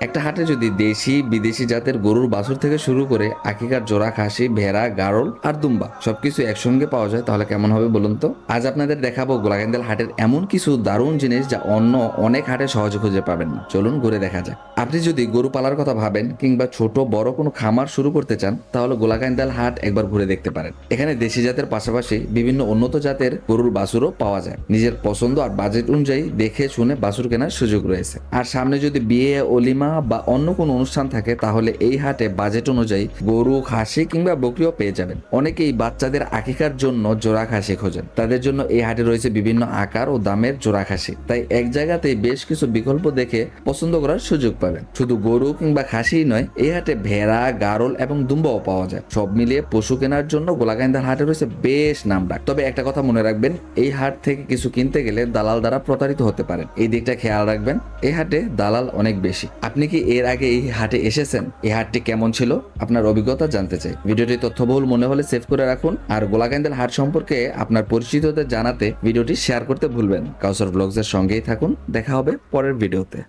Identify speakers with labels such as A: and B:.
A: একটা হাটে যদি দেশি বিদেশি জাতের গরুর বাছুর থেকে শুরু করে আকিকার জোড়া, খাসি, ভেড়া, গাড়ল আর দুম্বা সবকিছু একসঙ্গে পাওয়া যায়, তাহলে কেমন হবে বলুন তো? আজ আপনাদের দেখাবো গোলাকান্দাল হাটের এমন কিছু দারুণ জিনিস যা অন্য অনেক হাটে সহজে খুঁজে পাবেন না। চলুন ঘুরে দেখা যাক। আপনি যদি গরু পালার কথা ভাবেন কিংবা ছোট বড় কোনো খামার শুরু করতে চান, তাহলে গোলাকান্দাল হাট একবার ঘুরে দেখতে পারেন। এখানে দেশি জাতের পাশাপাশি বিভিন্ন উন্নত জাতের গরুর বাছুরও পাওয়া যায়। নিজের পছন্দ আর বাজেট অনুযায়ী দেখে শুনে বাছুর কেনার সুযোগ রয়েছে। আর সামনে যদি বিয়ে, অলিমা বা অন্য কোনো অনুষ্ঠান থাকে, তাহলে এই হাটে বাজেট অনুযায়ী গরু, খাসি কিংবা বকরিও পেয়ে যাবেন। অনেকেই বাচ্চাদের আকিকার জন্য জোড়া খাসি খোঁজেন, তাদের জন্য এই হাটে রয়েছে বিভিন্ন আকার ও দামের জোড়া খাসি। তাই এক জায়গাতেই বেশ কিছু বিকল্প দেখে পছন্দ করার সুযোগ পাবেন। শুধু গরু কিংবা খাসি নয়, এই হাটে ভেড়া, গারল এবং দুম্বাও পাওয়া যায়। সব মিলিয়ে পশু কেনার জন্য গোলাকান্দার হাটে রয়েছে বেশ নামডাক। তবে একটা কথা মনে রাখবেন, এই হাট থেকে কিছু কিনতে গেলে দালাল দ্বারা প্রতারিত হতে পারেন। এই দিকটা খেয়াল রাখবেন। এই হাটে দালাল অনেক বেশি। আপনি কি এর আগে এই হাটে এসেছেন? এই হাটটি কেমন ছিল? আপনার অভিজ্ঞতা জানতে চাই। ভিডিওটি তথ্যবহুল মনে হলে সেভ করে রাখুন, আর গোলাকান্দাল হাট সম্পর্কে আপনার পরিচিতদের জানাতে ভিডিওটি শেয়ার করতে ভুলবেন। কাউসার ব্লগসের সঙ্গেই থাকুন। দেখা হবে পরের ভিডিওতে।